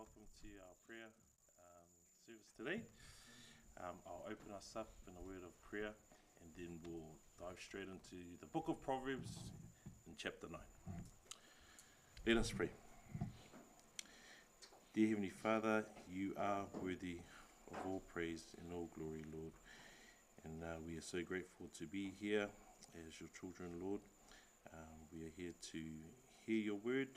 welcome to our prayer service today. I'll open us up in a word of prayer and then we'll dive straight into the book of Proverbs in chapter 9. Let us pray. Dear Heavenly Father, you are worthy of all praise and all glory, Lord. And we are so grateful to be here as your children, Lord. We are here to hear your word,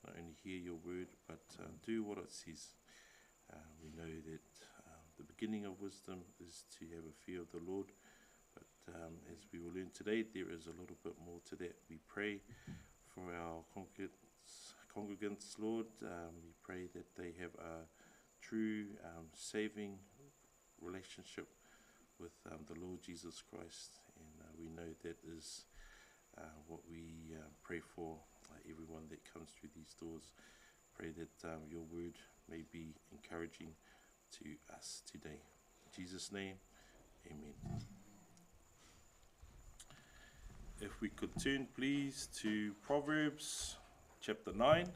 not only hear your word, but do what it says. We know that the beginning of wisdom is to have a fear of the Lord, but as we will learn today, there is a little bit more to that. We pray for our congregants, Lord. We pray that they have a true saving relationship with the Lord Jesus Christ, and we know that is what we pray for everyone that comes through these doors. Pray that your word may be encouraging to us today. In Jesus' name, amen. If we could turn please to Proverbs chapter 9,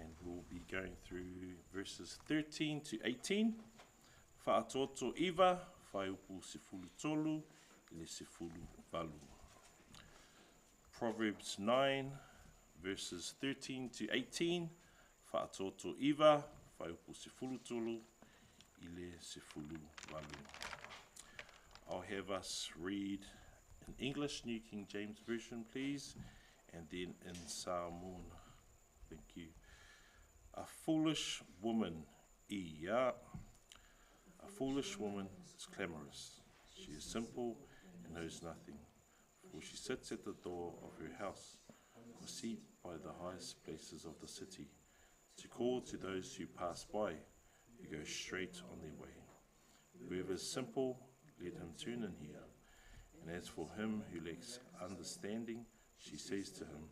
and we'll be going through verses 13 to 18. Whaatoto iwa, whaiupu sefulu tolu, ile sefulu valu. Proverbs 9, verses 13 to 18. Whaatoto iwa, whaiupu sefulu tolu, ile sefulu valu. I'll have us read in English, New King James Version, please, and then in Samoan. Thank you. A foolish woman, A foolish woman is clamorous. She is simple and knows nothing. For she sits at the door of her house, or seat by the highest places of the city, to call to those who pass by, who go straight on their way. Whoever is simple, let him turn in here. And as for him who lacks understanding, she says to him,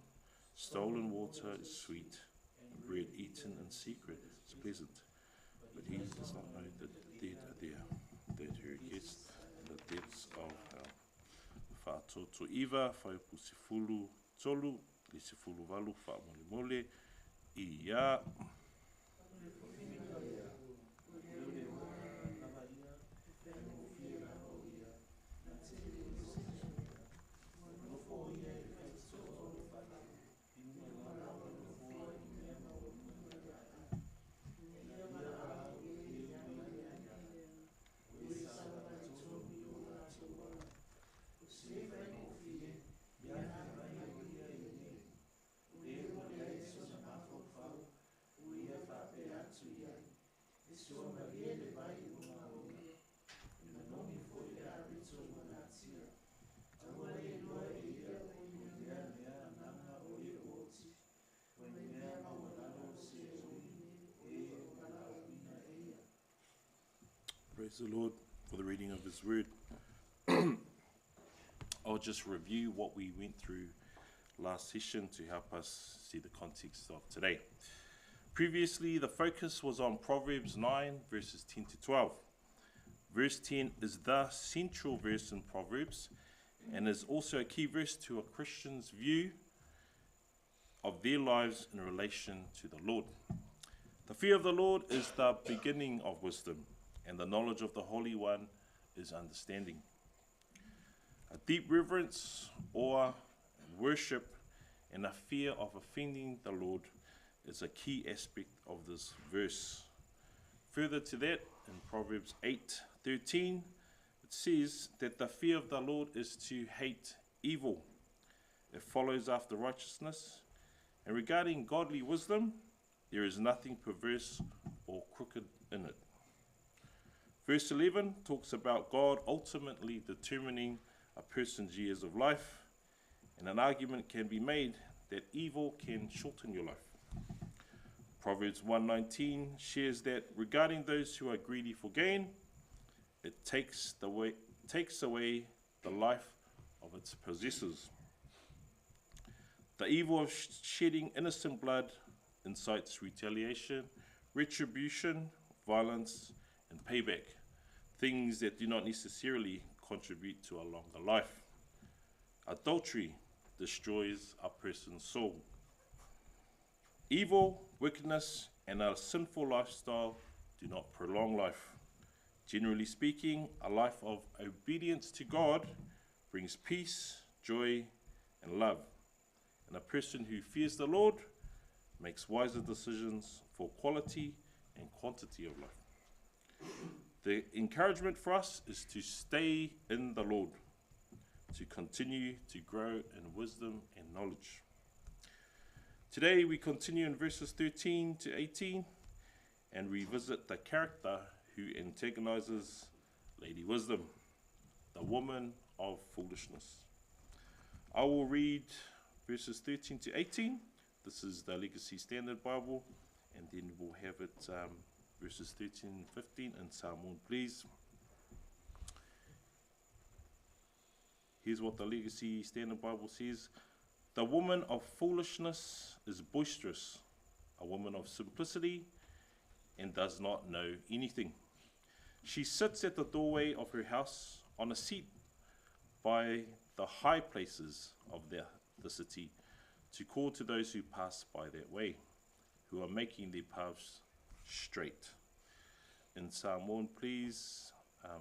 stolen water is sweet, and bread eaten in secret is pleasant. But he does not know that the dead are there, that her guests in the depths of hell. Whaatoto iwa, whaiupu sefulu tolu, li sefulu valu, whaamole ia. Praise the Lord for the reading of his word. I'll just review what we went through last session to help us see the context of today. Previously, the focus was on Proverbs 9, verses 10 to 12. Verse 10 is the central verse in Proverbs and is also a key verse to a Christian's view of their lives in relation to the Lord. The fear of the Lord is the beginning of wisdom, and the knowledge of the Holy One is understanding. A deep reverence, awe, and worship, and a fear of offending the Lord is a key aspect of this verse. Further to that, in Proverbs 8:13, it says that the fear of the Lord is to hate evil. It follows after righteousness, and regarding godly wisdom, there is nothing perverse or crooked in it. Verse 11 talks about God ultimately determining a person's years of life, and an argument can be made that evil can shorten your life. Proverbs 1:19 shares that regarding those who are greedy for gain, it takes away the life of its possessors. The evil of shedding innocent blood incites retaliation, retribution, violence, and payback, things that do not necessarily contribute to a longer life. Adultery destroys a person's soul. Evil, wickedness, and a sinful lifestyle do not prolong life. Generally speaking, a life of obedience to God brings peace, joy, and love. And a person who fears the Lord makes wiser decisions for quality and quantity of life. The encouragement for us is to stay in the Lord, to continue to grow in wisdom and knowledge. Today we continue in verses 13 to 18 and revisit the character who antagonizes Lady Wisdom, the woman of foolishness. I will read verses 13 to 18. This is the Legacy Standard Bible, and then we'll have it verses 13 and 15 in Samoan, please. Here's what the Legacy Standard Bible says. The woman of foolishness is boisterous, a woman of simplicity, and does not know anything. She sits at the doorway of her house on a seat by the high places of the city to call to those who pass by that way, who are making their paths straight. In Samoan, please,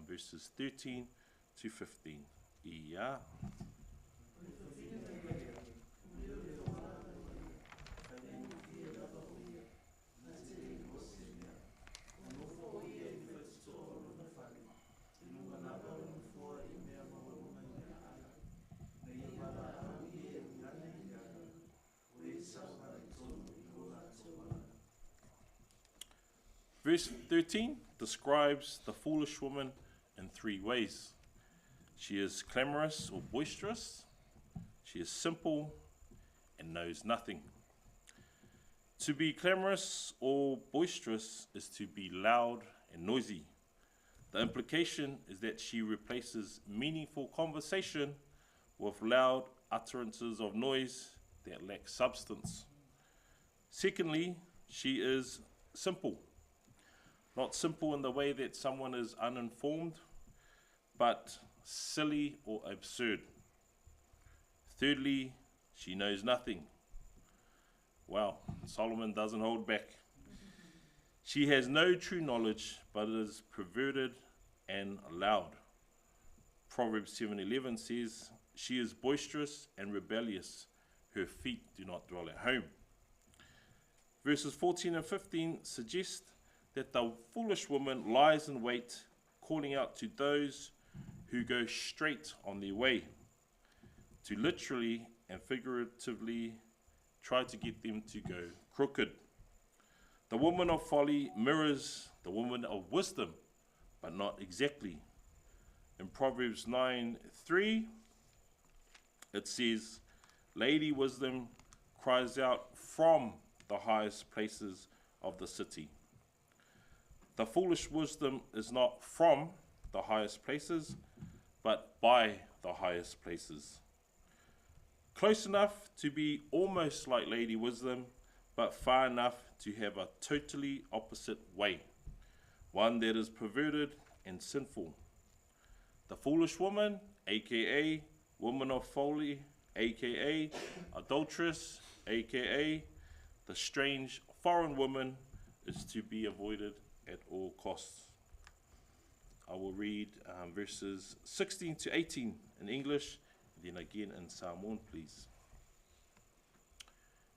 verses 13 to 15. Ia. Verse 13 describes the foolish woman in three ways. She is clamorous or boisterous, she is simple, and knows nothing. To be clamorous or boisterous is to be loud and noisy. The implication is that she replaces meaningful conversation with loud utterances of noise that lack substance. Secondly, she is simple. Not simple in the way that someone is uninformed, but silly or absurd. Thirdly, she knows nothing. Wow, Solomon doesn't hold back. She has no true knowledge, but is perverted and loud. Proverbs 7:11 says, she is boisterous and rebellious. Her feet do not dwell at home. Verses 14 and 15 suggest that the foolish woman lies in wait, calling out to those who go straight on their way, to literally and figuratively try to get them to go crooked. The woman of folly mirrors the woman of wisdom, but not exactly. In Proverbs 9:3, it says, Lady Wisdom cries out from the highest places of the city. The foolish wisdom is not from the highest places, but by the highest places. Close enough to be almost like Lady Wisdom, but far enough to have a totally opposite way, one that is perverted and sinful. The foolish woman, aka woman of folly, aka adulteress, aka the strange foreign woman, is to be avoided at all costs. I will read verses 16 to 18 in English, and then again in Samoan, please.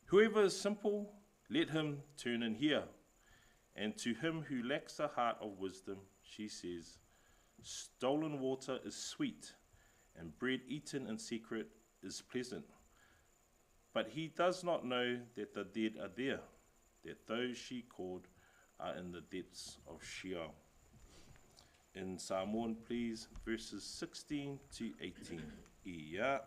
Whoever is simple, let him turn and hear. And to him who lacks a heart of wisdom, she says, stolen water is sweet, and bread eaten in secret is pleasant. But he does not know that the dead are there, that those she called are in the depths of Sheol. In Samoan, please, verses 16 to 18. Ia.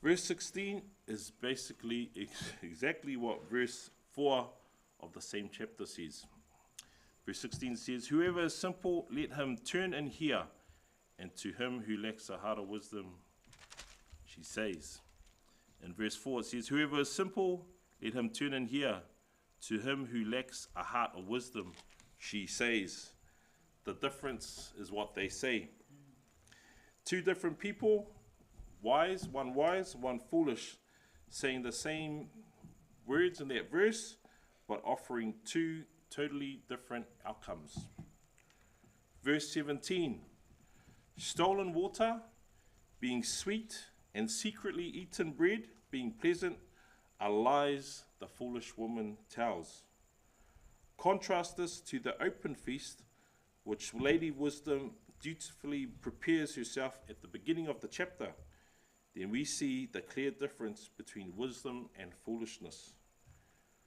Verse 16 is basically exactly what verse 4 of the same chapter says. Verse 16 says, whoever is simple, let him turn and hear, and to him who lacks a heart of wisdom, she says. In verse 4 it says, whoever is simple, let him turn and hear, to him who lacks a heart of wisdom, she says. The difference is what they say. Two different people, wise, one foolish, saying the same words in that verse, but offering two totally different outcomes. Verse 17, stolen water being sweet and secretly eaten bread being pleasant are lies the foolish woman tells. Contrast this to the open feast, which Lady Wisdom dutifully prepares herself at the beginning of the chapter. Then we see the clear difference between wisdom and foolishness.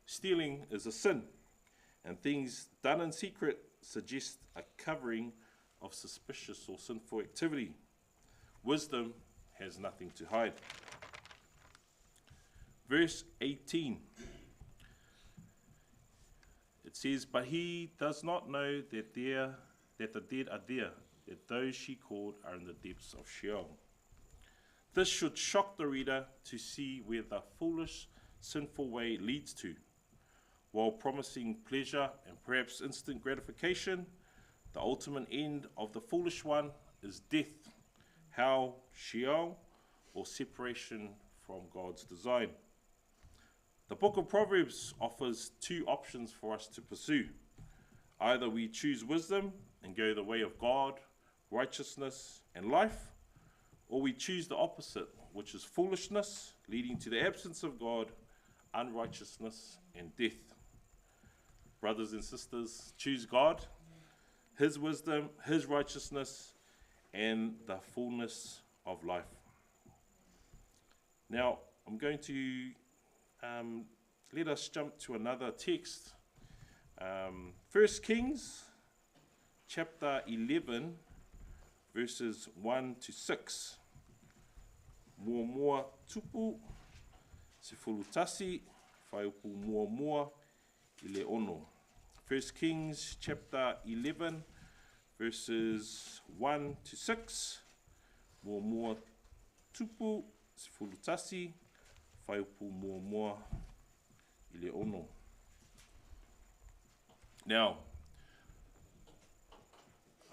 Stealing is a sin, and things done in secret suggest a covering of suspicious or sinful activity. Wisdom has nothing to hide. Verse 18. It says, but he does not know that the dead are there, that those she called are in the depths of Sheol. This should shock the reader to see where the foolish, sinful way leads to. While promising pleasure and perhaps instant gratification, the ultimate end of the foolish one is death, hell, Sheol, or separation from God's design. The book of Proverbs offers two options for us to pursue. Either we choose wisdom and go the way of God, righteousness, and life, or we choose the opposite, which is foolishness, leading to the absence of God, unrighteousness, and death. Brothers and sisters, choose God, His wisdom, His righteousness, and the fullness of life. Now, I'm going to let us jump to another text. 1 Kings, chapter 11, verses 1 to 6. Mua tupu, se fulutasi, whaiupu mua ile ono. 1 Kings, chapter 11, verses 1 to 6. Mua tupu, se fulutasi, whaiupu mua ile ono. Now,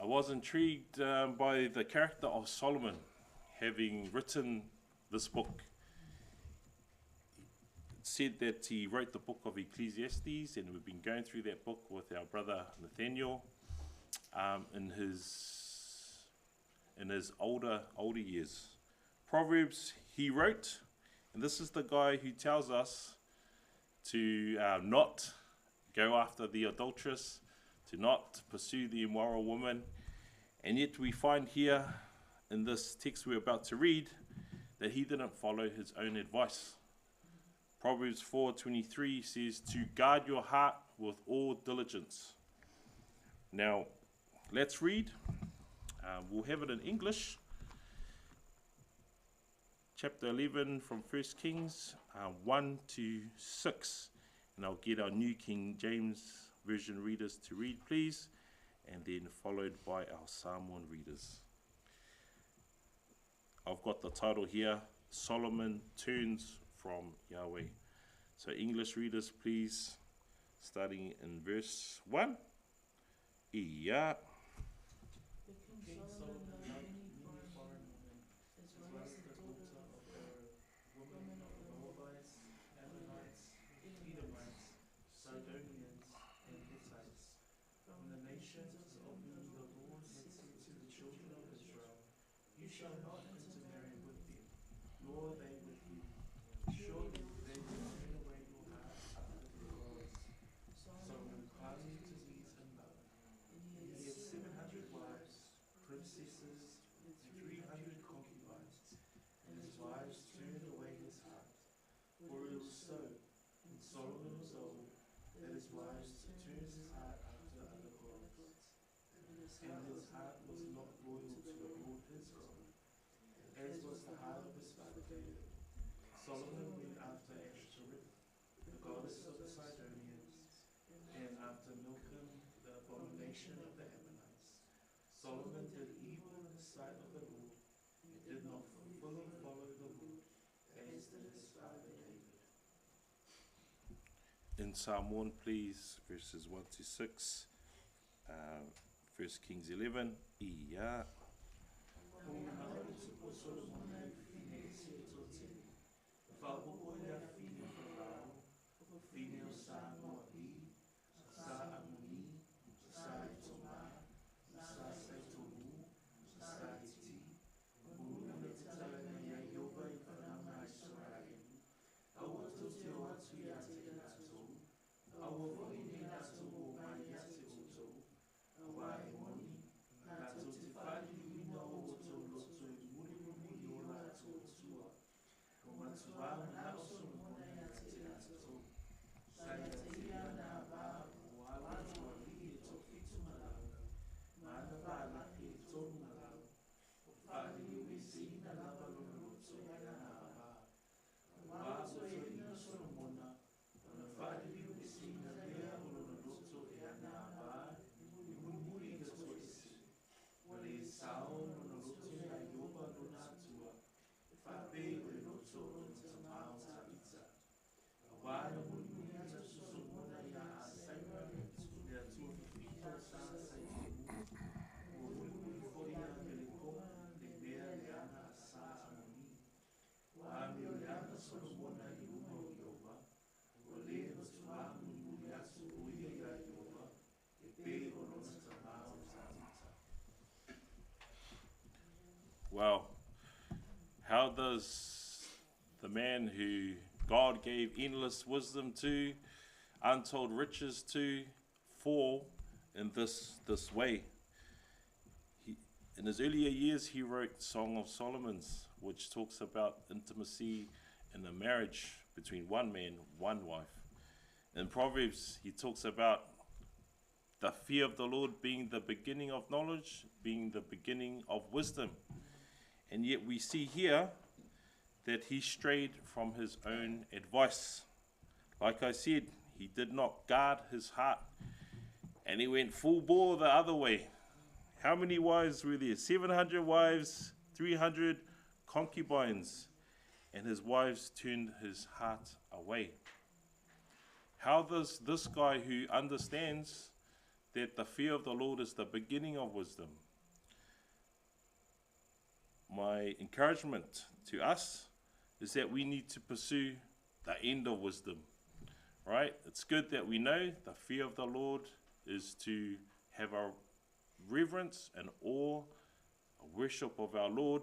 I was intrigued by the character of Solomon, having written this book. It said that he wrote the book of Ecclesiastes, and we've been going through that book with our brother Nathaniel in his older years. Proverbs he wrote, and this is the guy who tells us to not go after the adulteress, to not pursue the immoral woman. And yet we find here in this text we're about to read that he didn't follow his own advice. Proverbs 4:23 says to guard your heart with all diligence. Now, let's read. We'll have it in English. Chapter 11 from 1 Kings 1 to 6. And I'll get our New King James Version readers to read, please, and then followed by our Samoan readers. I've got the title here, Solomon Turns from Yahweh. So English readers, please, starting in verse 1. Ia. King Solomon loved many foreign women, as well as the daughter of Pharaoh, women of the Moabites, Ammonites, Edomites, Sidonians, and Hittites, from the nations of whom the Lord had said to the children of Israel, you shall not intermarry with them, nor they with you. Surely they will turn away your heart after their gods. Solomon parted to these in love. He had 700 wives, princesses, and 300 concubines, and his wives turned away his heart. For it was so, when Solomon was old, that his wives turned his heart after other gods, and his heart was not loyal to the Lord his God, as was the heart of his father David. Solomon went after Ashtoreth, the goddess of the Sidonians, and after Milcom, the abomination of the Ammonites. Solomon did evil in the sight of the Lord, and did not fully follow the Lord, as did his father David. In Samoan, please, verses 1 to 6. 1 Kings 11. Ia. Well, how does the man who God gave endless wisdom to, untold riches to, fall in this way? In his earlier years, he wrote Song of Solomon's, which talks about intimacy in a marriage between one man, one wife. In Proverbs, he talks about the fear of the Lord being the beginning of knowledge, being the beginning of wisdom. And yet we see here that he strayed from his own advice. Like I said, he did not guard his heart, and he went full bore the other way. How many wives were there? 700 wives, 300 concubines, and his wives turned his heart away. How does this guy who understands that the fear of the Lord is the beginning of wisdom? My encouragement to us is that we need to pursue the end of wisdom, right? It's good that we know the fear of the Lord is to have a reverence and awe, a worship of our Lord,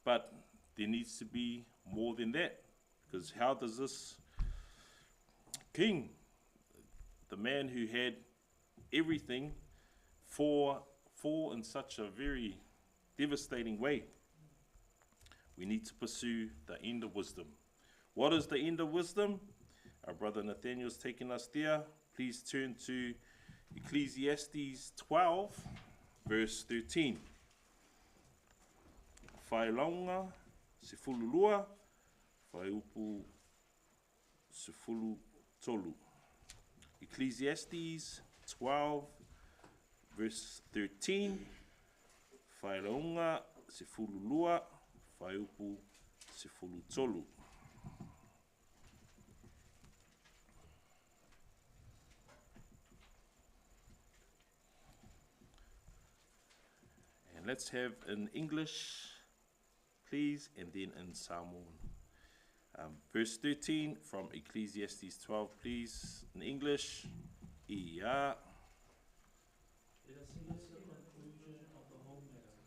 but there needs to be more than that, because how does this king, the man who had everything, fall in such a very devastating way? We need to pursue the end of wisdom. What is the end of wisdom? Our brother Nathaniel's taking us there. Please turn to Ecclesiastes 12, verse 13. Whae launga se fululua, whae upu se fulu tolu. Ecclesiastes 12, verse 13. Whae launga se fululua, whae upu se fulu tolu. And let's have in English, please, and then in Samoan. Verse 13 from Ecclesiastes 12, please, in English. Ia. Let us hear the conclusion of the whole matter.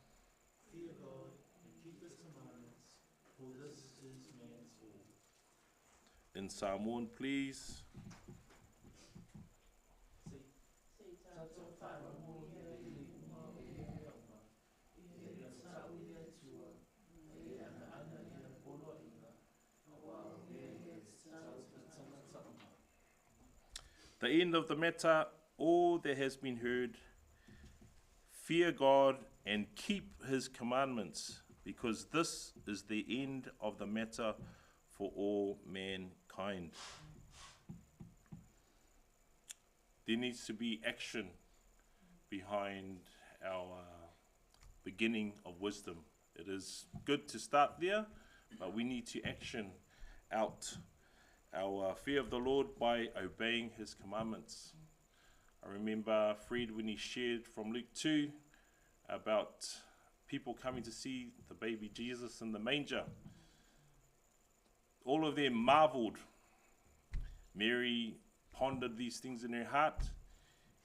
Fear God and keep his commandments, for this is man's all. In Samoan, please. The end of the matter, all that has been heard, fear God and keep his commandments, because this is the end of the matter for all mankind. There needs to be action behind our beginning of wisdom. It is good to start there, but we need to action out our fear of the Lord by obeying his commandments. I remember Fred when he shared from Luke 2 about people coming to see the baby Jesus in the manger. All of them marveled. Mary pondered these things in her heart,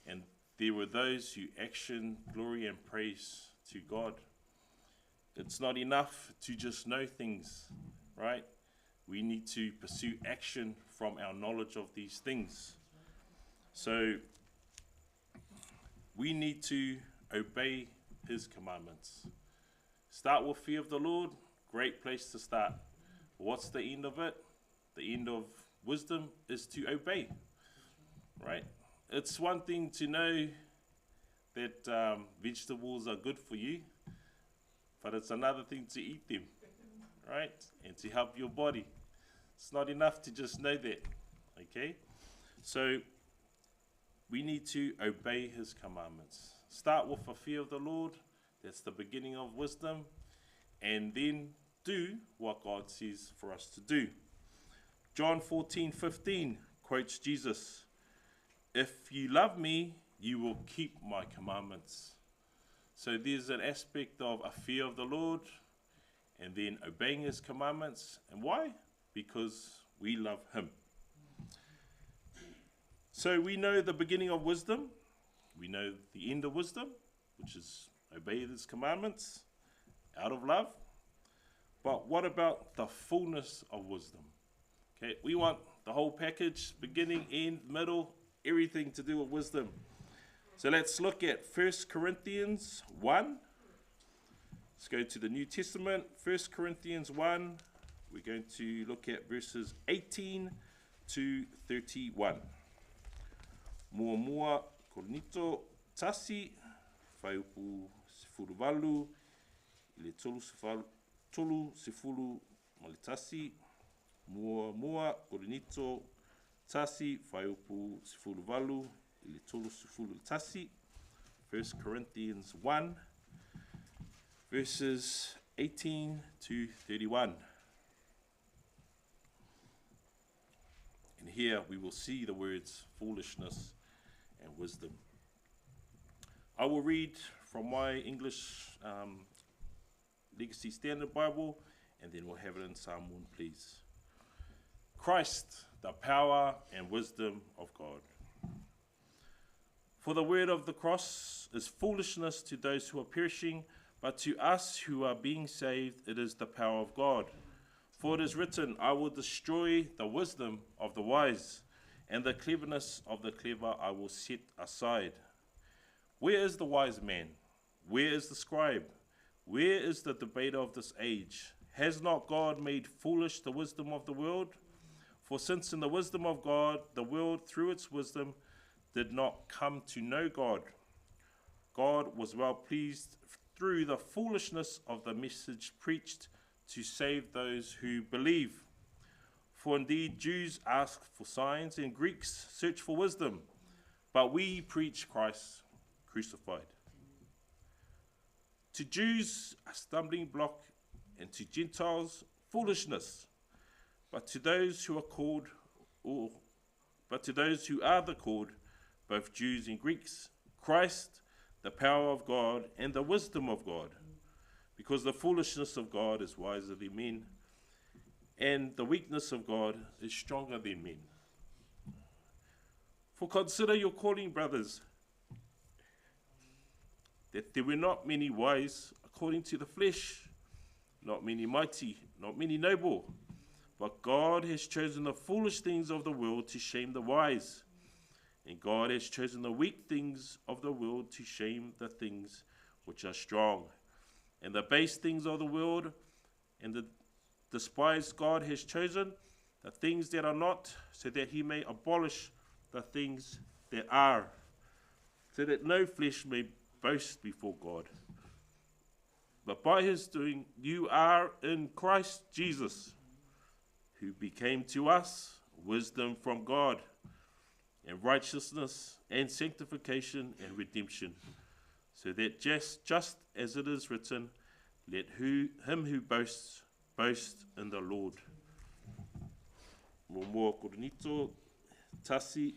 and there were those who action glory and praise to God. It's not enough to just know things, right? We need to pursue action from our knowledge of these things. So we need to obey his commandments. Start with fear of the Lord, great place to start. What's the end of it? The end of wisdom is to obey, right? It's one thing to know that vegetables are good for you, but it's another thing to eat them, right? And to help your body. It's not enough to just know that, okay? So we need to obey his commandments. Start with a fear of the Lord. That's the beginning of wisdom. And then do what God says for us to do. John 14:15 quotes Jesus, "If you love me, you will keep my commandments." So there's an aspect of a fear of the Lord and then obeying his commandments. And why? Because we love him. So we know the beginning of wisdom. We know the end of wisdom, which is obey his commandments out of love. But what about the fullness of wisdom? Okay, we want the whole package, beginning, end, middle, everything to do with wisdom. So let's look at 1 Corinthians 1. Let's go to the New Testament, 1 Corinthians 1. We're going to look at verses 18 to 31. Mua korinito tasi, whaiupu sifuruvalu, ile tolu sifuru malitasi. Mua korinito tasi, whaiupu sifuruvalu, ile tolu sifuru tasi. 1 Corinthians 1, verses 18 to 31. And here we will see the words foolishness and wisdom. I will read from my English Legacy Standard Bible, and then we'll have it in Samoan, please. Christ, the power and wisdom of God. For the word of the cross is foolishness to those who are perishing, but to us who are being saved, it is the power of God. For it is written, I will destroy the wisdom of the wise, and the cleverness of the clever I will set aside. Where is the wise man? Where is the scribe? Where is the debater of this age? Has not God made foolish the wisdom of the world? For since in the wisdom of God, the world through its wisdom did not come to know God, God was well pleased through the foolishness of the message preached to save those who believe. For indeed Jews ask for signs and Greeks search for wisdom, but we preach Christ crucified. To Jews a stumbling block, and to Gentiles foolishness, but to those who are the called, both Jews and Greeks, Christ, the power of God and the wisdom of God, because the foolishness of God is wiser than men, and the weakness of God is stronger than men. For consider your calling, brothers, that there were not many wise according to the flesh, not many mighty, not many noble, but God has chosen the foolish things of the world to shame the wise, and God has chosen the weak things of the world to shame the things which are strong, and the base things of the world, and the despised God has chosen the things that are not, so that he may abolish the things that are, so that no flesh may boast before God. But by his doing, you are in Christ Jesus, who became to us wisdom from God, and righteousness and sanctification and redemption, so that just as it is written, let him who boasts boast in the Lord. Mo moa koronito, tasi,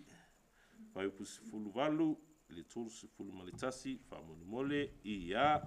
whaupusi fulu walu, le tolusi fulu male tasi, whamone mole, I a.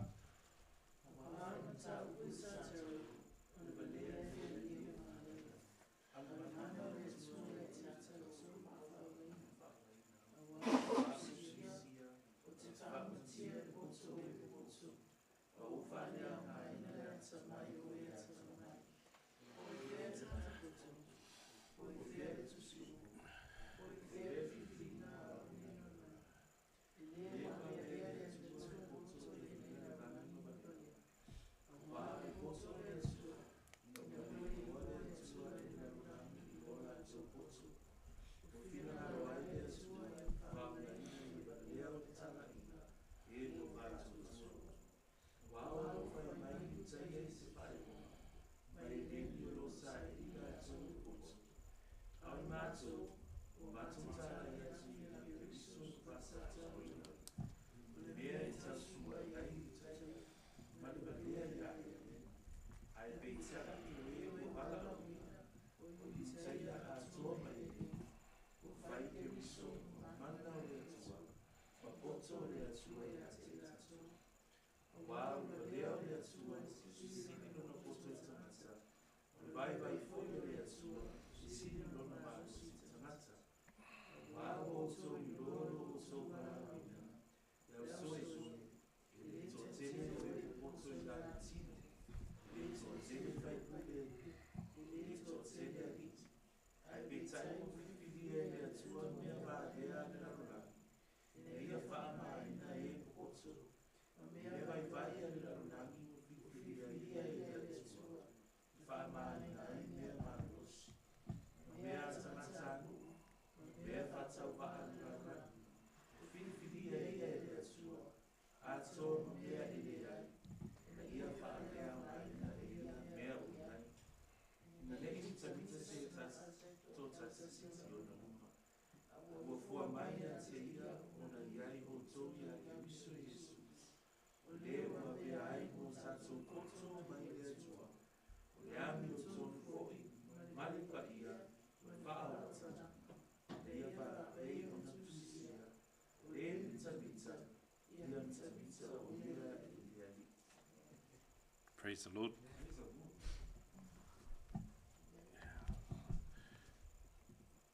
Praise the Lord.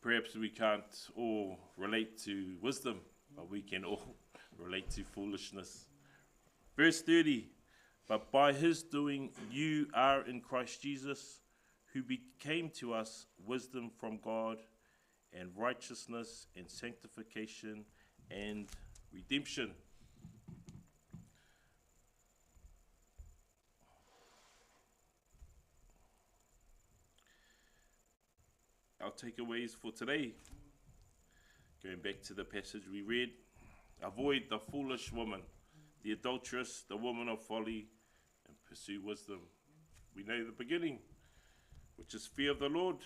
Perhaps we can't all relate to wisdom, but we can all relate to foolishness. Verse 30, but by his doing you are in Christ Jesus, who became to us wisdom from God, and righteousness and sanctification and redemption. Our takeaways for today, going back to the passage we read, avoid the foolish woman, the adulteress, the woman of folly, and pursue wisdom. We know the beginning, which is fear of the Lord.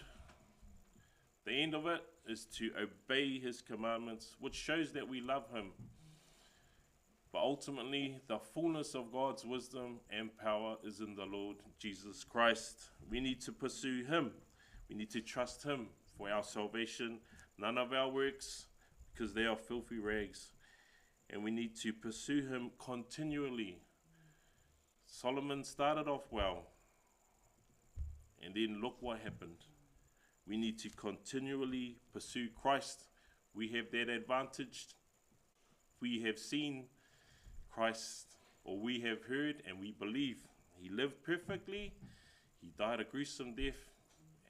The end of it is to obey his commandments, which shows that we love him. But ultimately, the fullness of God's wisdom and power is in the Lord Jesus Christ. We need to pursue him. We need to trust him for our salvation, none of our works, because they are filthy rags. And we need to pursue him continually. Solomon started off well, and then look what happened. We need to continually pursue Christ. We have that advantage. We have seen Christ, or we have heard and we believe. He lived perfectly. He died a gruesome death.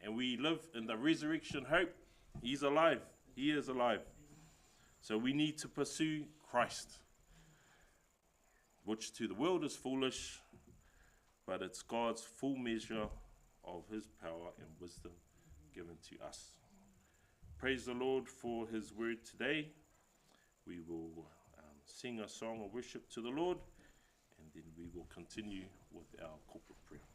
And we live in the resurrection hope. He's alive. He is alive. So we need to pursue Christ, which to the world is foolish, but it's God's full measure of his power and wisdom given to us. Praise the Lord for his word today. We will sing a song of worship to the Lord, and then we will continue with our corporate prayer.